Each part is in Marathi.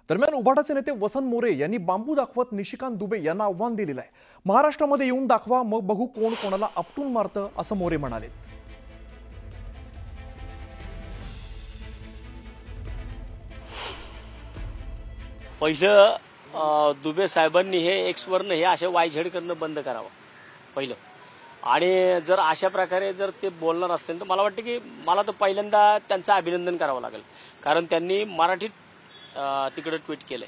दरम्यान उभाटाचे नेते वसंत मोरे यांनी बांबू दाखवत निशिकांत दुबे यांना आव्हान दिलेलं आहे। महाराष्ट्रामध्ये येऊन दाखवा, मग बघू कोण कोणाला आपटून मारतं, असं मोरे म्हणाले। पहिलं दुबे साहेबांनी हे एक्सवरनं हे असे वायझेड करणं बंद करावं पहिलं। आणि जर अशा प्रकारे जर ते बोलणार असतील तर मला वाटतं की मला तर पहिल्यांदा त्यांचं अभिनंदन करावं लागेल, कारण त्यांनी मराठीत तिकडे ट्विट केलंय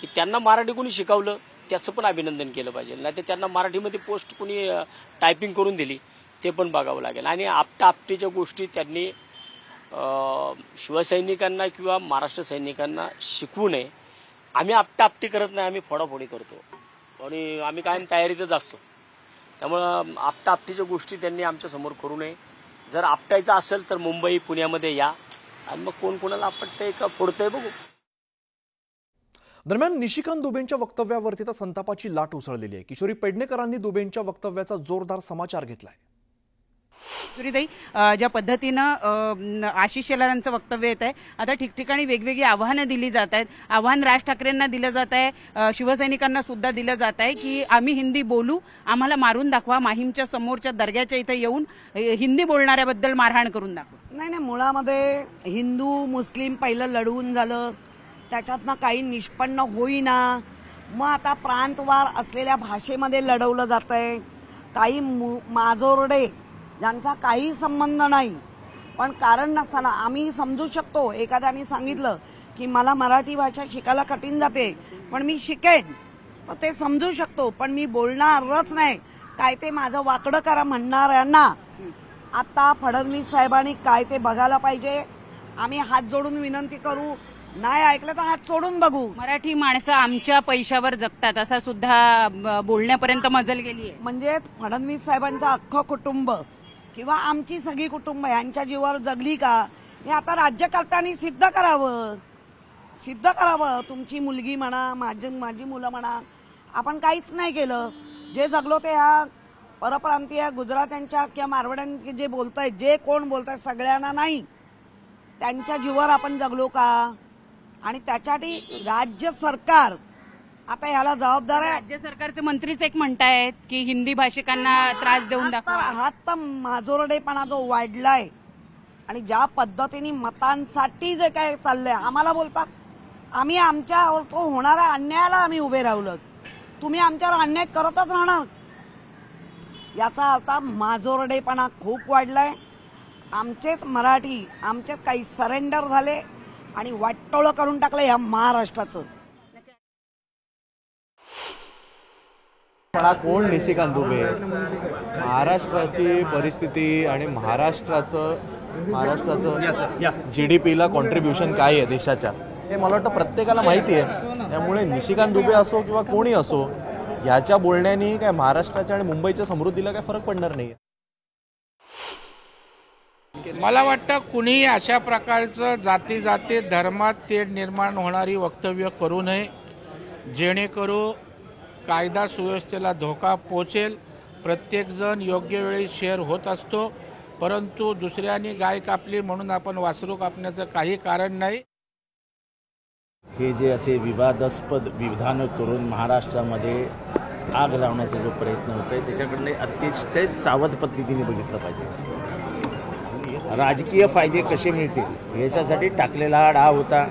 की त्यांना मराठी कोणी शिकवलं त्याचं पण अभिनंदन केलं पाहिजे, नाही तर त्यांना मराठीमध्ये पोस्ट कोणी टायपिंग करून दिली ते पण बघावं लागेल। आणि आपटाआपटीच्या गोष्टी त्यांनी शिवसैनिकांना किंवा महाराष्ट्र सैनिकांना शिकवू नये। आम्ही आपटाआपटी करत नाही, आम्ही फोडाफोडी करतो आणि आम्ही कायम तयारीतच असतो। त्यामुळं आपटाआपटीच्या गोष्टी त्यांनी आमच्या समोर करू नये। जर आपटायचं असेल तर मुंबई पुण्यामध्ये या आणि मग कोण कोणाला आपटतंय का फोडतंय बघू। दरम्यान निशिकांत दुबेंच्या वक्तव्यावरती तर संतापाची लाट उसळलेली आहे। किशोरी पेडणेकरांनी दुबेंच्या वक्तव्याचा जोरदार समाचार घेतलाय। किशोरीताई, ज्या पद्धतीनं आशिष शेलारांचं वक्तव्य येत आहे, आता ठिकठिकाणी वेगवेगळी आव्हानं दिली जात आहेत। आव्हान राज ठाकरेंना दिलं जात आहे, शिवसैनिकांना सुद्धा दिलं जात आहे की आम्ही हिंदी बोलू, आम्हाला मारून दाखवा, माहीमच्या समोरच्या दर्ग्याच्या इथे येऊन हिंदी बोलणाऱ्याबद्दल मारहाण करून दाखवा। नाही, मुळामध्ये हिंदू मुस्लिम पहिलं लढवून झालं, त्याच्यातनं काही निष्पन्न होईना, मग आता प्रांतवार असलेल्या भाषेमध्ये लढवलं जात आहे। काही माजोरडे ज्यांचा काही संबंध नाही पण कारण नसताना आम्ही समजू शकतो, एखाद्याने सांगितलं की मला मराठी भाषा शिकायला कठीण जाते पण मी शिकेन, तर ते समजू शकतो, पण मी बोलणारच नाही काय ते माझं वाकडं करा म्हणणाऱ्यांना आता फडणवीस साहेबांनी काय ते बघायला पाहिजे। आम्ही हात जोडून विनंती करू, नाही ऐकलं तर हात सोडून बघू। मराठी माणसं आमच्या पैशावर जगतात असा सुद्धा बोलण्यापर्यंत मजल गेली आहे। म्हणजे फडणवीस साहेबांचं अख्खं कुटुंब किंवा आमची सगळी कुटुंब यांच्या जीवावर जगली का, हे आता राज्यकर्त्यांनी सिद्ध करावं। तुमची मुलगी म्हणा, माझी मुलं म्हणा, आपण काहीच नाही केलं। जे जगलो ते ह्या परप्रांतीय गुजरात्यांच्या किंवा मारवाड्यांचे जे बोलतायत, जे कोण बोलतायत सगळ्यांना नाही, त्यांच्या जीवावर आपण जगलो का? आणि त्याच्यासाठी राज्य सरकार आता ह्याला जबाबदार आहे। राज्य सरकारचे मंत्रीच एक म्हणतायत की हिंदी भाषिकांना त्रास देऊन दाखवा। हात तर माजोरडेपणा जो वाढलाय आणि ज्या पद्धतीने मतांसाठी जे काय चाललंय, आम्हाला बोलतात आम्ही आमच्या तो होणाऱ्या अन्यायाला आम्ही उभे राहिलो, तुम्ही आमच्यावर अन्याय करतच राहणार, याचा अर्थ माजोरडेपणा खूप वाढलाय। आमचेच मराठी आमचेच काही सरेंडर झाले आणि वाटोळं करून टाकलं या महाराष्ट्राचं। कोण निशिकांत दुबे, महाराष्ट्राची परिस्थिती आणि महाराष्ट्राचं GDPला कॉन्ट्रीब्युशन काय आहे देशाच्या, हे मला वाटतं प्रत्येकाला माहिती आहे। त्यामुळे निशिकांत दुबे असो किंवा कोणी असो, याच्या बोलण्याने काय महाराष्ट्राच्या आणि मुंबईच्या समृद्धीला काय फरक पडणार नाही। मला वाटतं कुणीही अशा प्रकारचं जाती धर्मात तेढ निर्माण होणारी वक्तव्य करू नये, जेणेकरून कायदा सुव्यवस्थेला धोका पोचेल। प्रत्येकजण योग्य वेळी शेअर होत असतो, परंतु दुसऱ्याने गाय कापली म्हणून आपण वासरू कापण्याचं काही कारण नाही। हे जे असे विवादास्पद विधान करून महाराष्ट्रामध्ये आग लावण्याचा जो प्रयत्न होतोय, त्याच्याकडे अतिशय सावध पद्धतीने बघितलं पाहिजे। राजकीय फायदे कसे मिळतील याच्यासाठी टाकलेला हा डाव होता।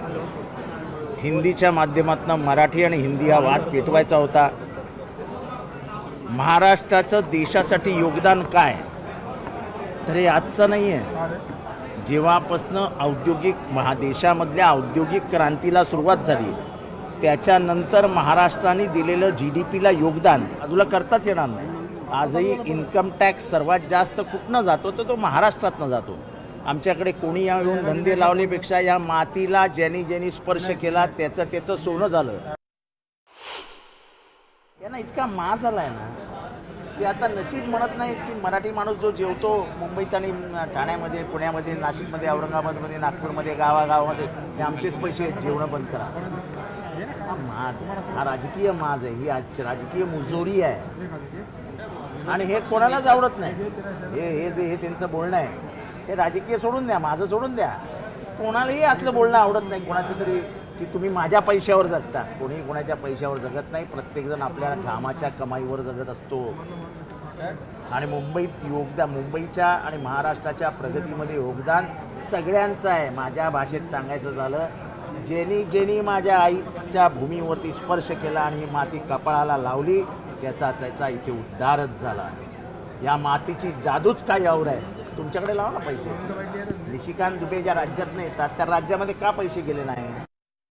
हिंदीच्या माध्यमातून मराठी आणि हिंदी हा वाद पेटवायचा होता। महाराष्ट्राचं देशासाठी योगदान काय, तर हे आजचं नाही आहे। जेव्हापासून देशामधल्या औद्योगिक क्रांतीला सुरुवात झाली, त्याच्यानंतर महाराष्ट्राने दिलेलं GDPला योगदान बाजूला करताच येणार नाही। आजही इन्कम टॅक्स सर्वात जास्त कुठनं जातो तर तो महाराष्ट्रातनं जातो। आमच्याकडे कोणी येऊन धंदे लावण्यापेक्षा या मातीला ज्यांनी स्पर्श केला त्याचं सोनं झालं। यांना इतका माज आलाय ना, ते आता नशीब म्हणत नाहीत की मराठी माणूस जो जेवतो मुंबईत आणि ठाण्यामध्ये, पुण्यामध्ये, नाशिकमध्ये, औरंगाबादमध्ये, नागपूरमध्ये, गावागावामध्ये, हे आमचेच पैसे जेवणं बंद करा। हा माज, हा राजकीय माज आहे, ही राजकीय मुजोरी आहे आणि हे कोणालाच आवडत नाही। हे त्यांचं बोलणं आहे, हे राजकीय सोडून द्या, माझं सोडून द्या, कोणालाही असलं बोलणं आवडत नाही, कोणाचं तरी की तुम्ही माझ्या पैशावर जगता. कोणी कोणाच्या पैशावर जगत नाही. प्रत्येकजण आपल्या घामाच्या कमाईवर जगत असतो. आणि मुंबईच्या आणि महाराष्ट्राच्या प्रगतीमध्ये योगदान सगळ्यांचं आहे. माझ्या भाषेत सांगायचं झालं, ज्यांनी माझ्या आईच्या भूमीवरती स्पर्श केला आणि ही माती कपाळाला लावली, त्याचा इथे उद्धारच झाला. या मातीची जादूच काय और आहे. तुमच्याकडे लावा ना पैसे. निशिकांत दुबे ज्या राज्यात नाही येतात त्या राज्यामध्ये का पैसे गेले नाही?